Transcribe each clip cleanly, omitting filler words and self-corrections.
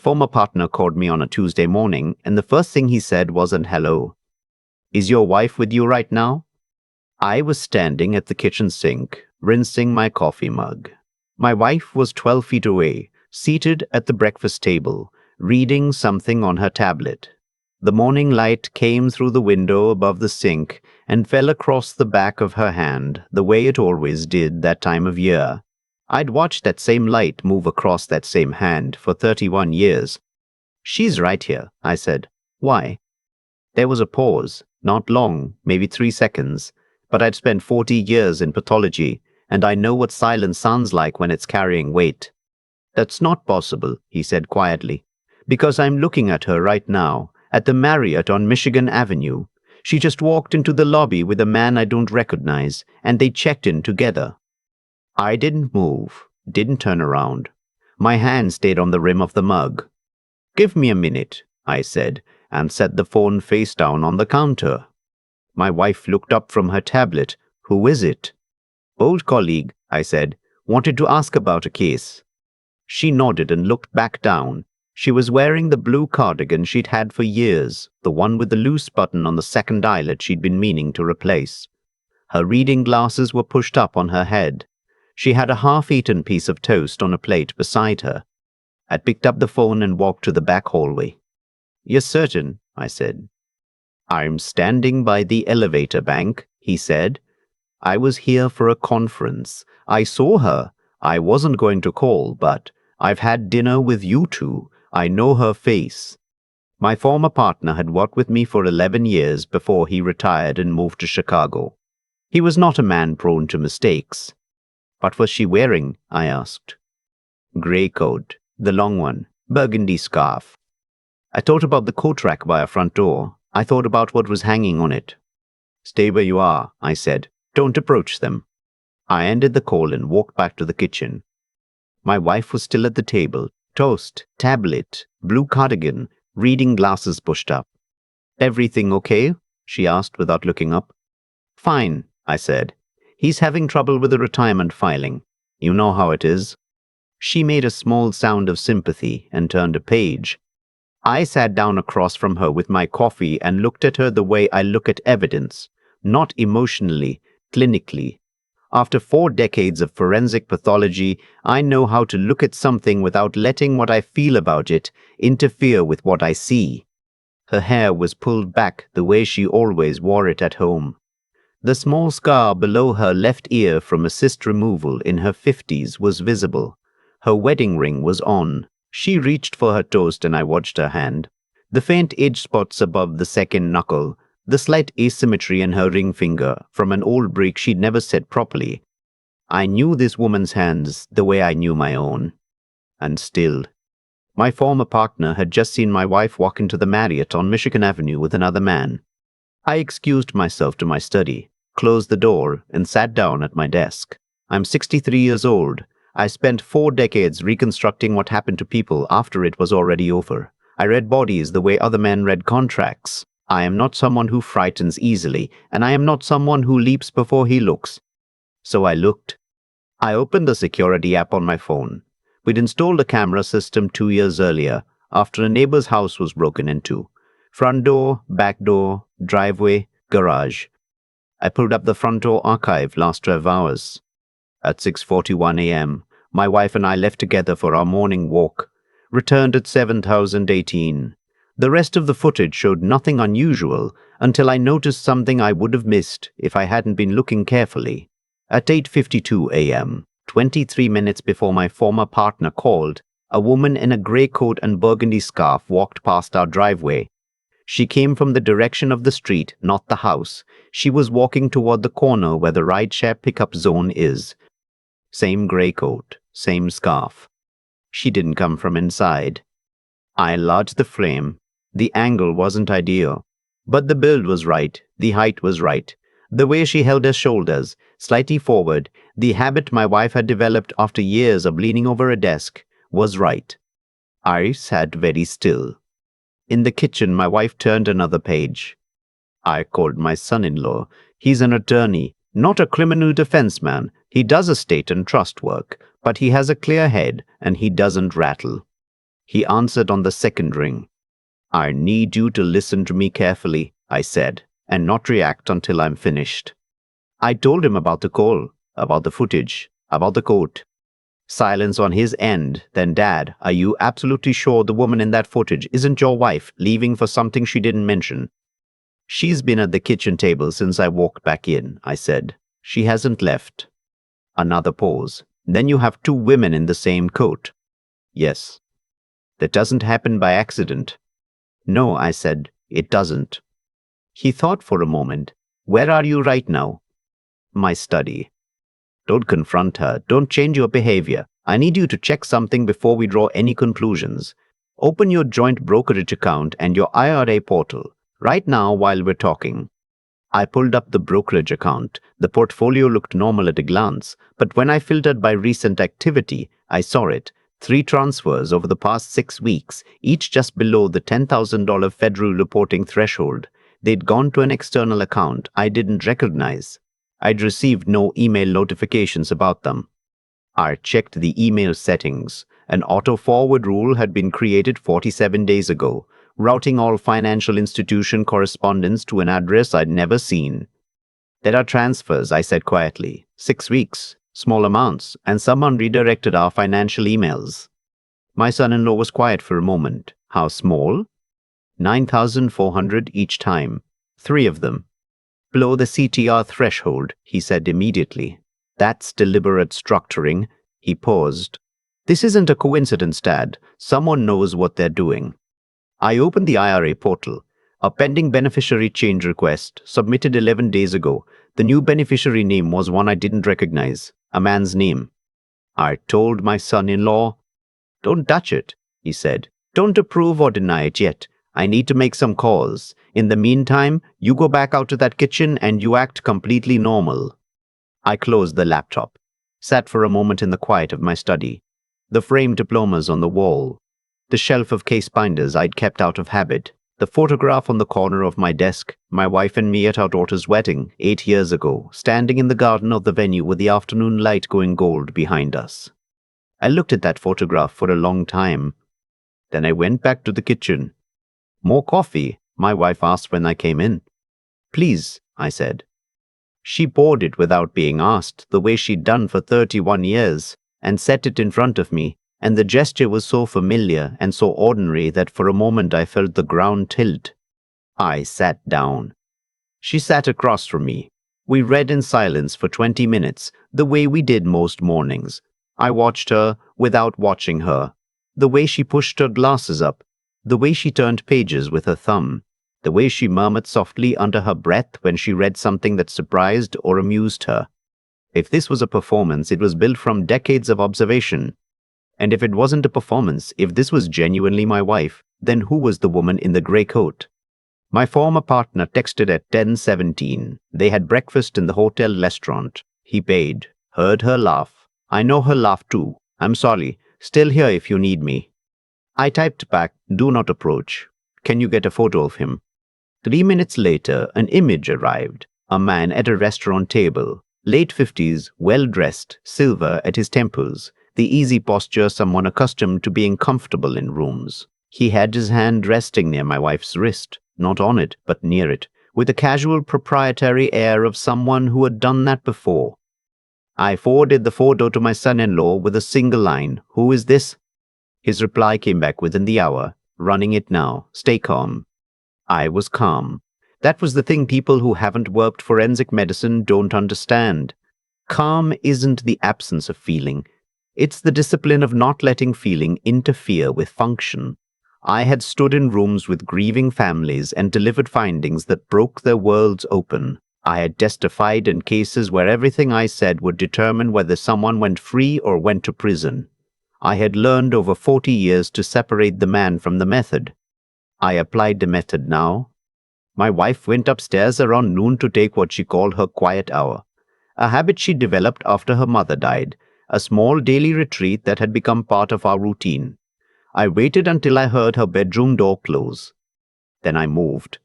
Former partner called me on a Tuesday morning, and the first thing he said wasn't hello. Is your wife with you right now? I was standing at the kitchen sink, rinsing my coffee mug. My wife was 12 feet away, seated at the breakfast table, reading something on her tablet. The morning light came through the window above the sink and fell across the back of her hand, the way it always did that time of year. I'd watched that same light move across that same hand for 31 years. She's right here, I said. Why? There was a pause, not long, maybe 3 seconds, but I'd spent 40 years in pathology, and I know what silence sounds like when it's carrying weight. That's not possible, he said quietly, because I'm looking at her right now, at the Marriott on Michigan Avenue. She just walked into the lobby with a man I don't recognize, and they checked in together. I didn't move, didn't turn around. My hand stayed on the rim of the mug. Give me a minute, I said, and set the phone face down on the counter. My wife looked up from her tablet. Who is it? Old colleague, I said, wanted to ask about a case. She nodded and looked back down. She was wearing the blue cardigan she'd had for years, the one with the loose button on the second eyelet she'd been meaning to replace. Her reading glasses were pushed up on her head. She had a half-eaten piece of toast on a plate beside her. I picked up the phone and walked to the back hallway. You're certain? I said. I'm standing by the elevator bank, he said. I was here for a conference. I saw her. I wasn't going to call, but I've had dinner with you two. I know her face. My former partner had worked with me for 11 years before he retired and moved to Chicago. He was not a man prone to mistakes. What was she wearing? I asked. Grey coat, the long one, burgundy scarf. I thought about the coat rack by our front door. I thought about what was hanging on it. Stay where you are, I said. Don't approach them. I ended the call and walked back to the kitchen. My wife was still at the table, toast, tablet, blue cardigan, reading glasses pushed up. Everything okay? She asked without looking up. Fine, I said. He's having trouble with the retirement filing. You know how it is. She made a small sound of sympathy and turned a page. I sat down across from her with my coffee and looked at her the way I look at evidence, not emotionally, clinically. After 4 decades of forensic pathology, I know how to look at something without letting what I feel about it interfere with what I see. Her hair was pulled back the way she always wore it at home. The small scar below her left ear from a cyst removal in her 50s was visible. Her wedding ring was on. She reached for her toast and I watched her hand. The faint age spots above the second knuckle, the slight asymmetry in her ring finger from an old break she'd never set properly. I knew this woman's hands the way I knew my own. And still, my former partner had just seen my wife walk into the Marriott on Michigan Avenue with another man. I excused myself to my study, closed the door, and sat down at my desk. I'm 63 years old. I spent 4 decades reconstructing what happened to people after it was already over. I read bodies the way other men read contracts. I am not someone who frightens easily, and I am not someone who leaps before he looks. So I looked. I opened the security app on my phone. We'd installed a camera system 2 years earlier, after a neighbor's house was broken into. Front door, back door, driveway, garage. I pulled up the front door archive last 12 hours. At 6:41 a.m., my wife and I left together for our morning walk, returned at 7:18. The rest of the footage showed nothing unusual until I noticed something I would have missed if I hadn't been looking carefully. At 8:52 a.m., 23 minutes before my former partner called, a woman in a grey coat and burgundy scarf walked past our driveway. She came from the direction of the street, not the house. She was walking toward the corner where the rideshare pickup zone is. Same grey coat, same scarf. She didn't come from inside. I enlarged the frame. The angle wasn't ideal, but the build was right, the height was right. The way she held her shoulders, slightly forward, the habit my wife had developed after years of leaning over a desk, was right. I sat very still. In the kitchen, my wife turned another page. I called my son-in-law. He's an attorney, not a criminal defense man. He does estate and trust work, but he has a clear head and he doesn't rattle. He answered on the second ring. I need you to listen to me carefully, I said, and not react until I'm finished. I told him about the call, about the footage, about the coat. Silence on his end. Then, Dad, are you absolutely sure the woman in that footage isn't your wife, leaving for something she didn't mention? She's been at the kitchen table since I walked back in, I said. She hasn't left. Another pause. Then you have two women in the same coat. Yes. That doesn't happen by accident. No, I said, it doesn't. He thought for a moment. Where are you right now? My study. Don't confront her. Don't change your behavior. I need you to check something before we draw any conclusions. Open your joint brokerage account and your IRA portal right now while we're talking. I pulled up the brokerage account. The portfolio looked normal at a glance, but when I filtered by recent activity, I saw it. 3 transfers over the past 6 weeks, each just below the $10,000 federal reporting threshold. They'd gone to an external account I didn't recognize. I'd received no email notifications about them. I checked the email settings. An auto-forward rule had been created 47 days ago, routing all financial institution correspondence to an address I'd never seen. There are transfers, I said quietly. 6 weeks, small amounts, and someone redirected our financial emails. My son-in-law was quiet for a moment. How small? 9,400 each time. 3 of them. Below the CTR threshold, he said immediately. That's deliberate structuring. He paused. This isn't a coincidence, Dad. Someone knows what they're doing. I opened the IRA portal. A pending beneficiary change request, submitted 11 days ago. The new beneficiary name was one I didn't recognize. A man's name. I told my son-in-law. Don't touch it, he said. Don't approve or deny it yet. I need to make some calls. In the meantime, you go back out to that kitchen and you act completely normal. I closed the laptop, sat for a moment in the quiet of my study. The framed diplomas on the wall, the shelf of case binders I'd kept out of habit, the photograph on the corner of my desk, my wife and me at our daughter's wedding 8 years ago, standing in the garden of the venue with the afternoon light going gold behind us. I looked at that photograph for a long time. Then I went back to the kitchen. More coffee? My wife asked when I came in. Please, I said. She poured it without being asked, the way she'd done for 31 years, and set it in front of me, and the gesture was so familiar and so ordinary that for a moment I felt the ground tilt. I sat down. She sat across from me. We read in silence for 20 minutes, the way we did most mornings. I watched her without watching her, the way she pushed her glasses up, the way she turned pages with her thumb, the way she murmured softly under her breath when she read something that surprised or amused her. If this was a performance, it was built from decades of observation. And if it wasn't a performance, if this was genuinely my wife, then who was the woman in the grey coat? My former partner texted at 10:17. They had breakfast in the hotel restaurant. He paid. Heard her laugh. I know her laugh too. I'm sorry. Still here if you need me. I typed back, do not approach. Can you get a photo of him? 3 minutes later, an image arrived. A man at a restaurant table. Late 50s, well-dressed, silver at his temples. The easy posture someone accustomed to being comfortable in rooms. He had his hand resting near my wife's wrist. Not on it, but near it, with a casual proprietary air of someone who had done that before. I forwarded the photo to my son-in-law with a single line, "Who is this?" His reply came back within the hour, "Running it now. Stay calm." I was calm. That was the thing people who haven't worked forensic medicine don't understand. Calm isn't the absence of feeling. It's the discipline of not letting feeling interfere with function. I had stood in rooms with grieving families and delivered findings that broke their worlds open. I had testified in cases where everything I said would determine whether someone went free or went to prison. I had learned over 40 years to separate the man from the method. I applied the method now. My wife went upstairs around noon to take what she called her quiet hour, a habit she developed after her mother died, a small daily retreat that had become part of our routine. I waited until I heard her bedroom door close. Then I moved.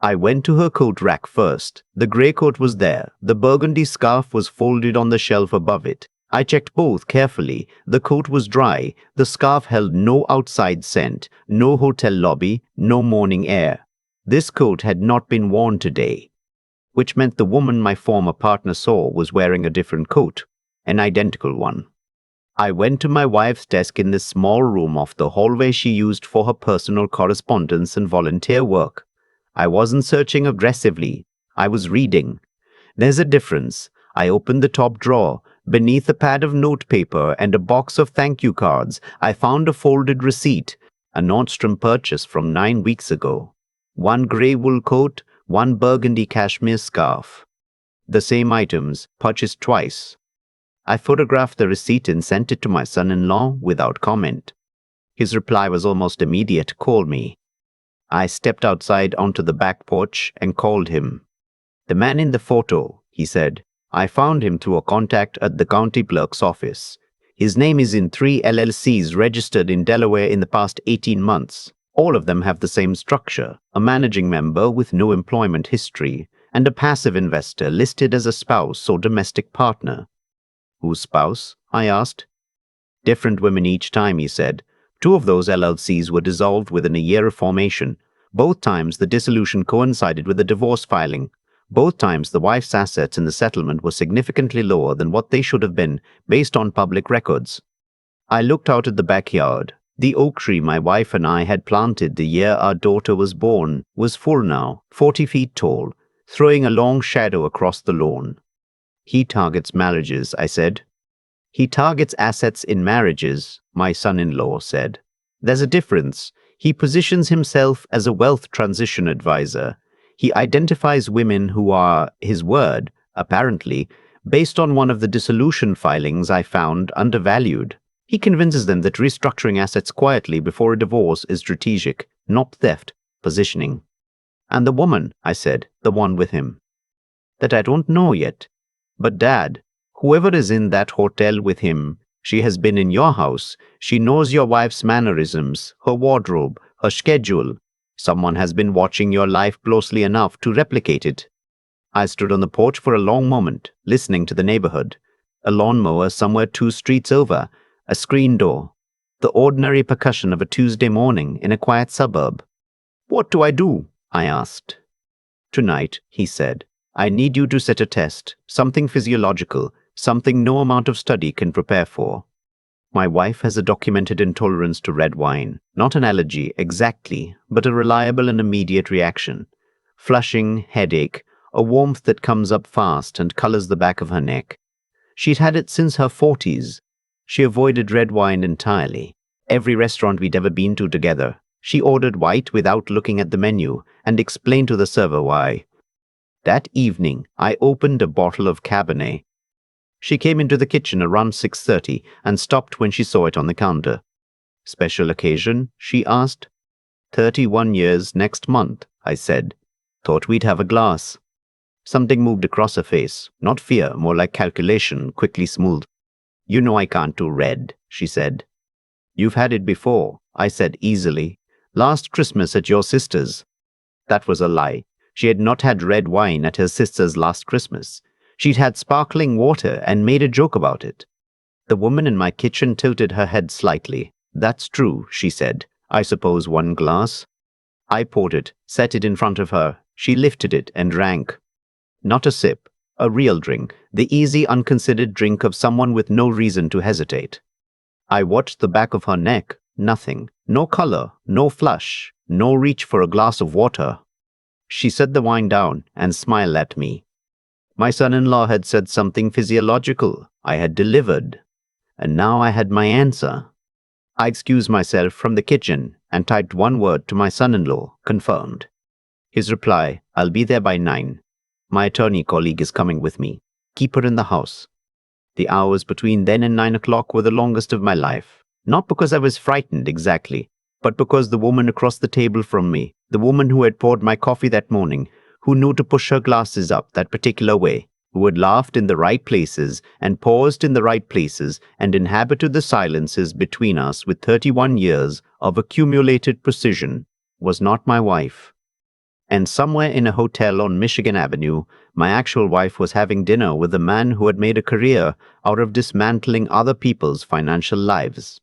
I went to her coat rack first. The grey coat was there. The burgundy scarf was folded on the shelf above it. I checked both carefully. The coat was dry. The scarf held no outside scent, no hotel lobby, no morning air. This coat had not been worn today, which meant the woman my former partner saw was wearing a different coat, an identical one. I went to my wife's desk in this small room off the hallway she used for her personal correspondence and volunteer work. I wasn't searching aggressively. I was reading. There's a difference. I opened the top drawer. Beneath a pad of notepaper and a box of thank you cards, I found a folded receipt, a Nordstrom purchase from 9 weeks ago. One grey wool coat, one burgundy cashmere scarf. The same items, purchased twice. I photographed the receipt and sent it to my son-in-law without comment. His reply was almost immediate: call me. I stepped outside onto the back porch and called him. The man in the photo, he said. I found him through a contact at the county clerk's office. His name is in 3 LLCs registered in Delaware in the past 18 months. All of them have the same structure: a managing member with no employment history, and a passive investor listed as a spouse or domestic partner. Whose spouse? I asked. Different women each time, he said. 2 of those LLCs were dissolved within a year of formation. Both times the dissolution coincided with a divorce filing. Both times the wife's assets in the settlement were significantly lower than what they should have been based on public records. I looked out at the backyard. The oak tree my wife and I had planted the year our daughter was born was full now, 40 feet tall, throwing a long shadow across the lawn. He targets marriages, I said. He targets assets in marriages, my son-in-law said. There's a difference. He positions himself as a wealth transition advisor. He identifies women who are, his word, apparently, based on one of the dissolution filings I found, undervalued. He convinces them that restructuring assets quietly before a divorce is strategic, not theft, positioning. And the woman, I said, the one with him. That I don't know yet. But Dad, whoever is in that hotel with him, she has been in your house. She knows your wife's mannerisms, her wardrobe, her schedule. Someone has been watching your life closely enough to replicate it. I stood on the porch for a long moment, listening to the neighborhood. A lawnmower somewhere 2 streets over, a screen door, the ordinary percussion of a Tuesday morning in a quiet suburb. What do I do? I asked. Tonight, he said, I need you to set a test, something physiological, something no amount of study can prepare for. My wife has a documented intolerance to red wine, not an allergy exactly, but a reliable and immediate reaction. Flushing, headache, a warmth that comes up fast and colors the back of her neck. She'd had it since her 40s. She avoided red wine entirely. Every restaurant we'd ever been to together, she ordered white without looking at the menu and explained to the server why. That evening, I opened a bottle of Cabernet. She came into the kitchen around 6:30 and stopped when she saw it on the counter. Special occasion? She asked. 31 years next month, I said. Thought we'd have a glass. Something moved across her face, not fear, more like calculation, quickly smoothed. You know I can't do red, she said. You've had it before, I said easily. Last Christmas at your sister's. That was a lie. She had not had red wine at her sister's last Christmas. She'd had sparkling water and made a joke about it. The woman in my kitchen tilted her head slightly. That's true, she said. I suppose 1 glass. I poured it, set it in front of her. She lifted it and drank. Not a sip, a real drink, the easy, unconsidered drink of someone with no reason to hesitate. I watched the back of her neck. Nothing. No color, no flush, no reach for a glass of water. She set the wine down and smiled at me. My son-in-law had said something physiological. I had delivered. And now I had my answer. I excused myself from the kitchen and typed 1 word to my son-in-law, confirmed. His reply, I'll be there by 9. My attorney colleague is coming with me. Keep her in the house. The hours between then and 9 o'clock were the longest of my life. Not because I was frightened exactly, but because the woman across the table from me, the woman who had poured my coffee that morning, who knew to push her glasses up that particular way, who had laughed in the right places and paused in the right places and inhabited the silences between us with 31 years of accumulated precision, was not my wife. And somewhere in a hotel on Michigan Avenue, my actual wife was having dinner with a man who had made a career out of dismantling other people's financial lives.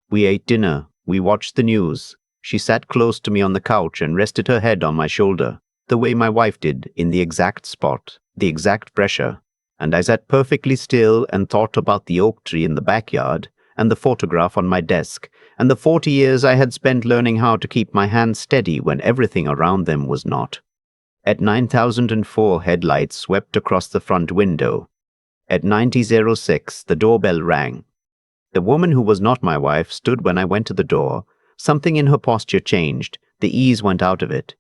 We ate dinner, we watched the news. She sat close to me on the couch and rested her head on my shoulder, the way my wife did, in the exact spot, the exact pressure. And I sat perfectly still and thought about the oak tree in the backyard, and the photograph on my desk, and the 40 years I had spent learning how to keep my hands steady when everything around them was not. At 9004, headlights swept across the front window. At 9006, the doorbell rang. The woman who was not my wife stood when I went to the door. Something in her posture changed. The ease went out of it.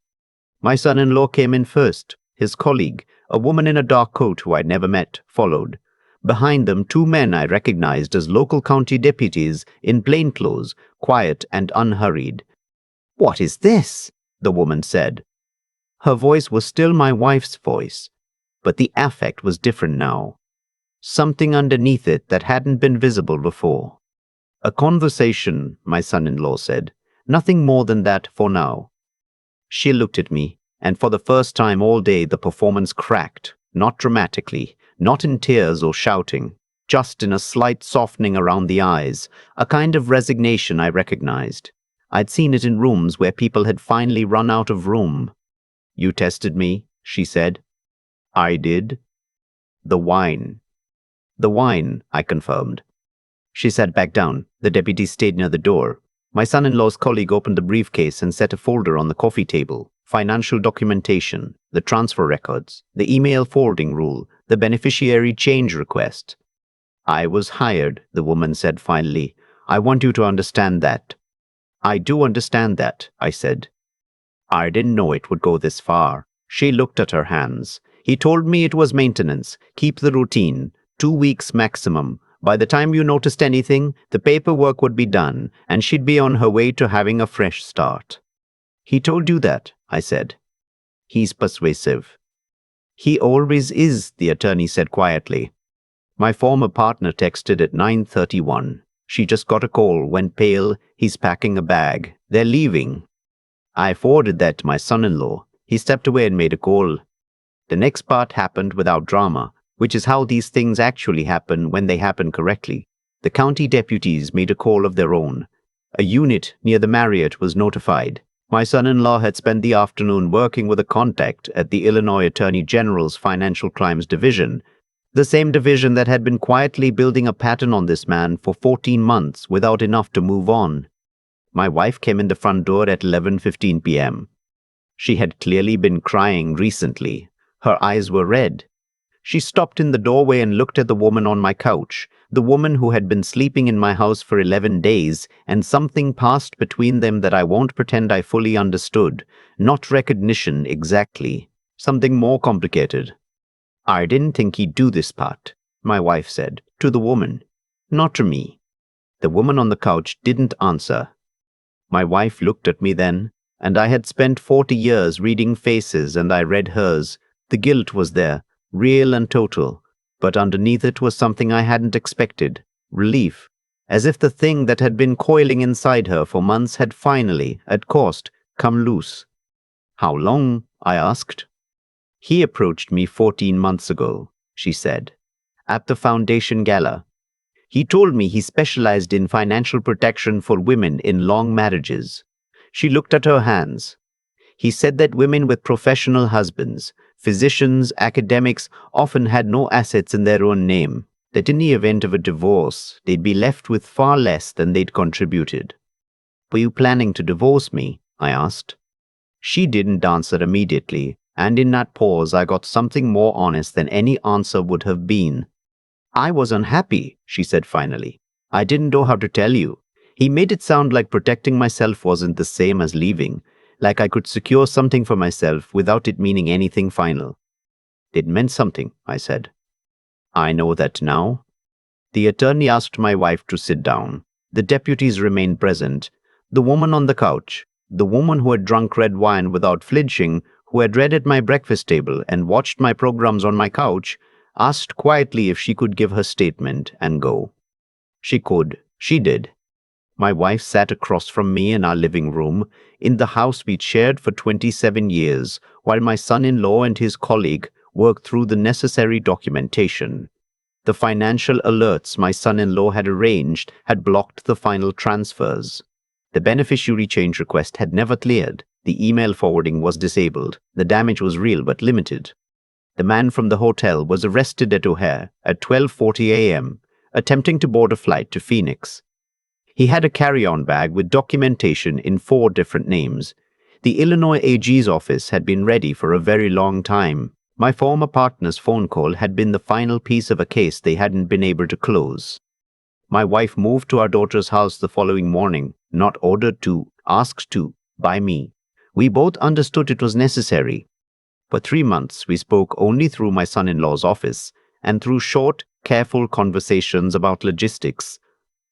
My son-in-law came in first. His colleague, a woman in a dark coat who I'd never met, followed. Behind them, 2 men I recognized as local county deputies in plainclothes, quiet and unhurried. "What is this?" the woman said. Her voice was still my wife's voice, but the affect was different now. Something underneath it that hadn't been visible before. "A conversation," my son-in-law said. "Nothing more than that for now." She looked at me, and for the first time all day the performance cracked, not dramatically, not in tears or shouting, just in a slight softening around the eyes, a kind of resignation I recognized. I'd seen it in rooms where people had finally run out of room. "You tested me," she said. "I did." "The wine." "The wine," I confirmed. She sat back down. The deputy stayed near the door. My son-in-law's colleague opened the briefcase and set a folder on the coffee table. Financial documentation, the transfer records, the email forwarding rule, the beneficiary change request. "I was hired," the woman said finally. "I want you to understand that." "I do understand that," I said. "I didn't know it would go this far." She looked at her hands. "He told me it was maintenance. Keep the routine. 2 weeks maximum. By the time you noticed anything, the paperwork would be done, and she'd be on her way to having a fresh start." "He told you that?" I said. "He's persuasive." "He always is," the attorney said quietly. "My former partner texted at 9:31. She just got a call, went pale. He's packing a bag. They're leaving." I forwarded that to my son-in-law. He stepped away and made a call. The next part happened without drama, which is how these things actually happen when they happen correctly. The county deputies made a call of their own. A unit near the Marriott was notified. My son-in-law had spent the afternoon working with a contact at the Illinois Attorney General's Financial Crimes Division, the same division that had been quietly building a pattern on this man for 14 months without enough to move on. My wife came in the front door at 11:15 p.m. She had clearly been crying recently. Her eyes were red. She stopped in the doorway and looked at the woman on my couch, the woman who had been sleeping in my house for 11 days, and something passed between them that I won't pretend I fully understood. Not recognition exactly. Something more complicated. "I didn't think he'd do this part," my wife said, to the woman. Not to me. The woman on the couch didn't answer. My wife looked at me then, and I had spent 40 years reading faces, and I read hers. The guilt was there, real and total, but underneath it was something I hadn't expected, relief, as if the thing that had been coiling inside her for months had finally, at cost, come loose. "How long?" I asked. "He approached me 14 months ago," she said, "at the foundation gala. He told me he specialized in financial protection for women in long marriages." She looked at her hands. "He said that women with professional husbands, physicians, academics, often had no assets in their own name, that in the event of a divorce, they'd be left with far less than they'd contributed." "Were you planning to divorce me?" I asked. She didn't answer immediately, and in that pause I got something more honest than any answer would have been. "I was unhappy," she said finally. "I didn't know how to tell you." He made it sound like protecting myself wasn't the same as leaving, like I could secure something for myself without it meaning anything final. "It meant something," I said. "I know that now." The attorney asked my wife to sit down. The deputies remained present. The woman on the couch, the woman who had drunk red wine without flinching, who had read at my breakfast table and watched my programs on my couch, asked quietly if she could give her statement and go. She could. She did. My wife sat across from me in our living room, in the house we'd shared for 27 years, while my son-in-law and his colleague worked through the necessary documentation. The financial alerts my son-in-law had arranged had blocked the final transfers. The beneficiary change request had never cleared. The email forwarding was disabled. The damage was real but limited. The man from the hotel was arrested at O'Hare at 12:40 a.m., attempting to board a flight to Phoenix. He had a carry-on bag with documentation in 4 different names. The Illinois AG's office had been ready for a very long time. My former partner's phone call had been the final piece of a case they hadn't been able to close. My wife moved to our daughter's house the following morning, not ordered to, asked to, by me. We both understood it was necessary. For 3 months, we spoke only through my son-in-law's office and through short, careful conversations about logistics.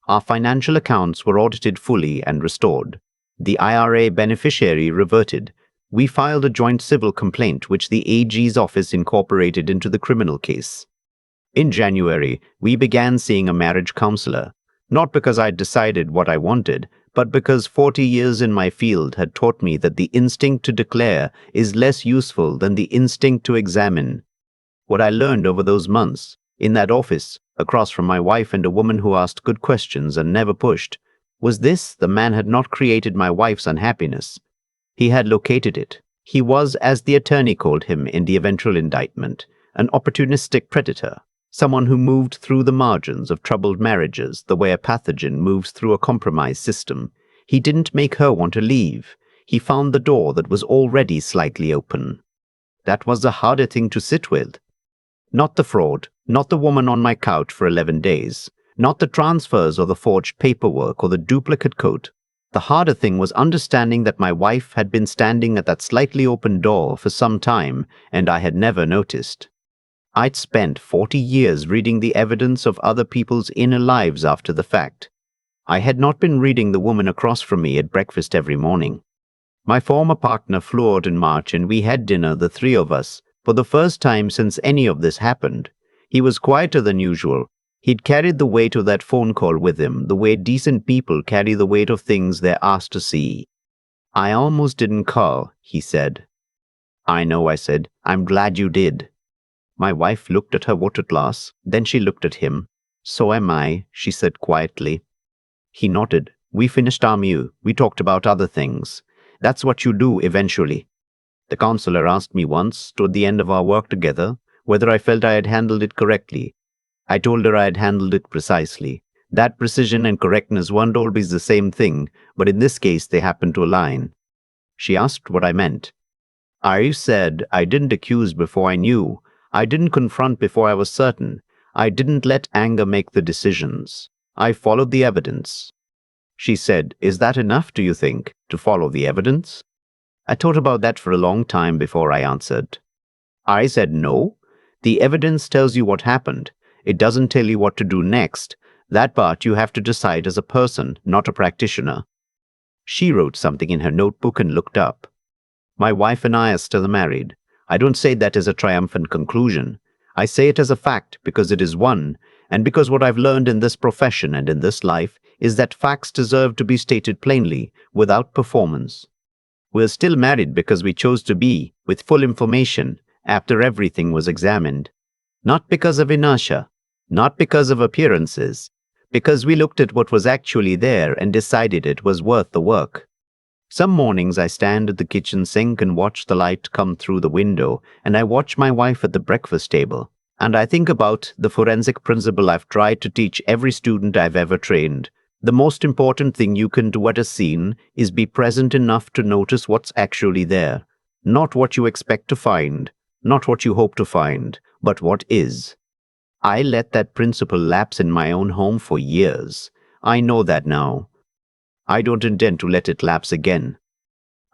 Our financial accounts were audited fully and restored. The IRA beneficiary reverted. We filed a joint civil complaint which the AG's office incorporated into the criminal case. In January, we began seeing a marriage counselor, not because I'd decided what I wanted, but because 40 years in my field had taught me that the instinct to declare is less useful than the instinct to examine. What I learned over those months, in that office, across from my wife and a woman who asked good questions and never pushed, was this: the man had not created my wife's unhappiness. He had located it. He was, as the attorney called him in the eventual indictment, an opportunistic predator, someone who moved through the margins of troubled marriages the way a pathogen moves through a compromised system. He didn't make her want to leave. He found the door that was already slightly open. That was the harder thing to sit with. Not the fraud, not the woman on my couch for 11 days, not the transfers or the forged paperwork or the duplicate code. The harder thing was understanding that my wife had been standing at that slightly open door for some time and I had never noticed. I'd spent 40 years reading the evidence of other people's inner lives after the fact. I had not been reading the woman across from me at breakfast every morning. My former partner flew out in March and we had dinner, the 3 of us, for the first time since any of this happened. He was quieter than usual. He'd carried the weight of that phone call with him, the way decent people carry the weight of things they're asked to see. "I almost didn't call," he said. "I know," I said. "I'm glad you did." My wife looked at her water glass, then she looked at him. "So am I," she said quietly. He nodded. "We finished our meal. We talked about other things. That's what you do eventually." The counselor asked me once, toward the end of our work together, whether I felt I had handled it correctly. I told her I had handled it precisely. That precision and correctness weren't always the same thing, but in this case they happened to align. She asked what I meant. I said I didn't accuse before I knew. I didn't confront before I was certain. I didn't let anger make the decisions. I followed the evidence. She said, "Is that enough, do you think, to follow the evidence?" I thought about that for a long time before I answered. I said, "No. The evidence tells you what happened. It doesn't tell you what to do next. That part you have to decide as a person, not a practitioner." She wrote something in her notebook and looked up. "My wife and I are still married. I don't say that as a triumphant conclusion. I say it as a fact because it is one, and because what I've learned in this profession and in this life is that facts deserve to be stated plainly, without performance. We're still married because we chose to be, with full information, after everything was examined. Not because of inertia, not because of appearances, because we looked at what was actually there and decided it was worth the work. Some mornings I stand at the kitchen sink and watch the light come through the window, and I watch my wife at the breakfast table, and I think about the forensic principle I've tried to teach every student I've ever trained. The most important thing you can do at a scene is be present enough to notice what's actually there, not what you expect to find, not what you hope to find, but what is. I let that principle lapse in my own home for years. I know that now. I don't intend to let it lapse again.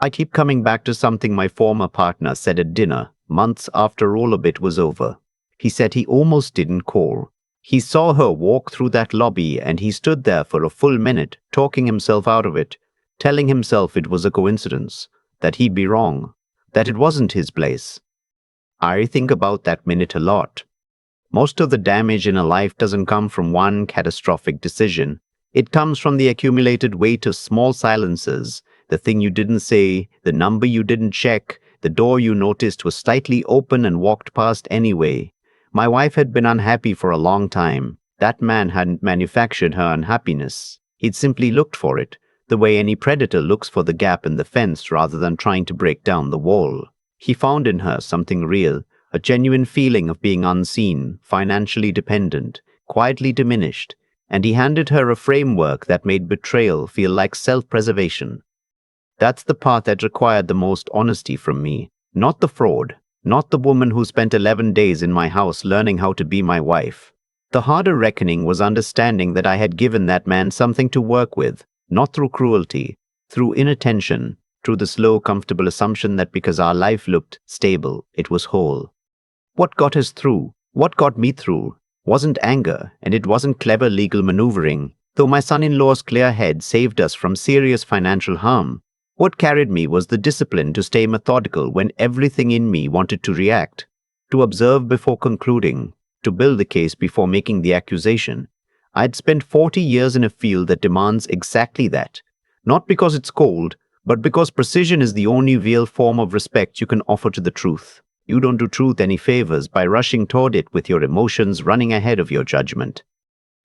I keep coming back to something my former partner said at dinner, months after all of it was over. He said he almost didn't call. He saw her walk through that lobby and he stood there for a full minute, talking himself out of it, telling himself it was a coincidence, that he'd be wrong, that it wasn't his place. I think about that minute a lot. Most of the damage in a life doesn't come from one catastrophic decision. It comes from the accumulated weight of small silences, the thing you didn't say, the number you didn't check, the door you noticed was slightly open and walked past anyway. My wife had been unhappy for a long time. That man hadn't manufactured her unhappiness. He'd simply looked for it, the way any predator looks for the gap in the fence rather than trying to break down the wall. He found in her something real, a genuine feeling of being unseen, financially dependent, quietly diminished, and he handed her a framework that made betrayal feel like self-preservation. That's the part that required the most honesty from me, not the fraud, not the woman who spent 11 days in my house learning how to be my wife. The harder reckoning was understanding that I had given that man something to work with, not through cruelty, through inattention, through the slow, comfortable assumption that because our life looked stable, it was whole. What got us through, what got me through, wasn't anger, and it wasn't clever legal maneuvering, though my son-in-law's clear head saved us from serious financial harm. What carried me was the discipline to stay methodical when everything in me wanted to react, to observe before concluding, to build the case before making the accusation. I'd spent 40 years in a field that demands exactly that, not because it's cold, but because precision is the only real form of respect you can offer to the truth. You don't do truth any favors by rushing toward it with your emotions running ahead of your judgment.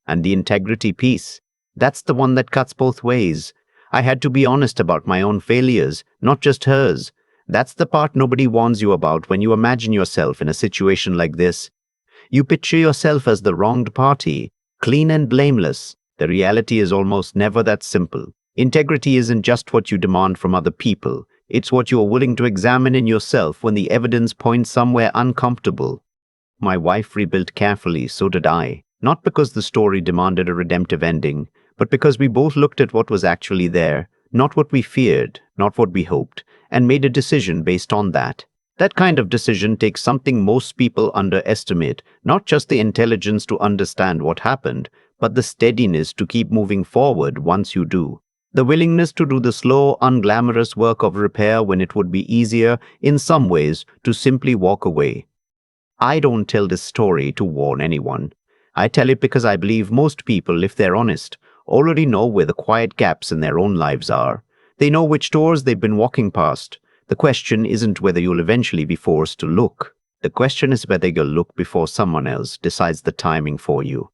And the integrity piece, that's the one that cuts both ways. I had to be honest about my own failures, not just hers. That's the part nobody warns you about when you imagine yourself in a situation like this. You picture yourself as the wronged party, clean and blameless. The reality is almost never that simple. Integrity isn't just what you demand from other people. It's what you are willing to examine in yourself when the evidence points somewhere uncomfortable. My wife rebuilt carefully, so did I. Not because the story demanded a redemptive ending, but because we both looked at what was actually there, not what we feared, not what we hoped, and made a decision based on that. That kind of decision takes something most people underestimate, not just the intelligence to understand what happened, but the steadiness to keep moving forward once you do. The willingness to do the slow, unglamorous work of repair when it would be easier, in some ways, to simply walk away. I don't tell this story to warn anyone. I tell it because I believe most people, if they're honest, already know where the quiet gaps in their own lives are. They know which doors they've been walking past. The question isn't whether you'll eventually be forced to look. The question is whether you'll look before someone else decides the timing for you.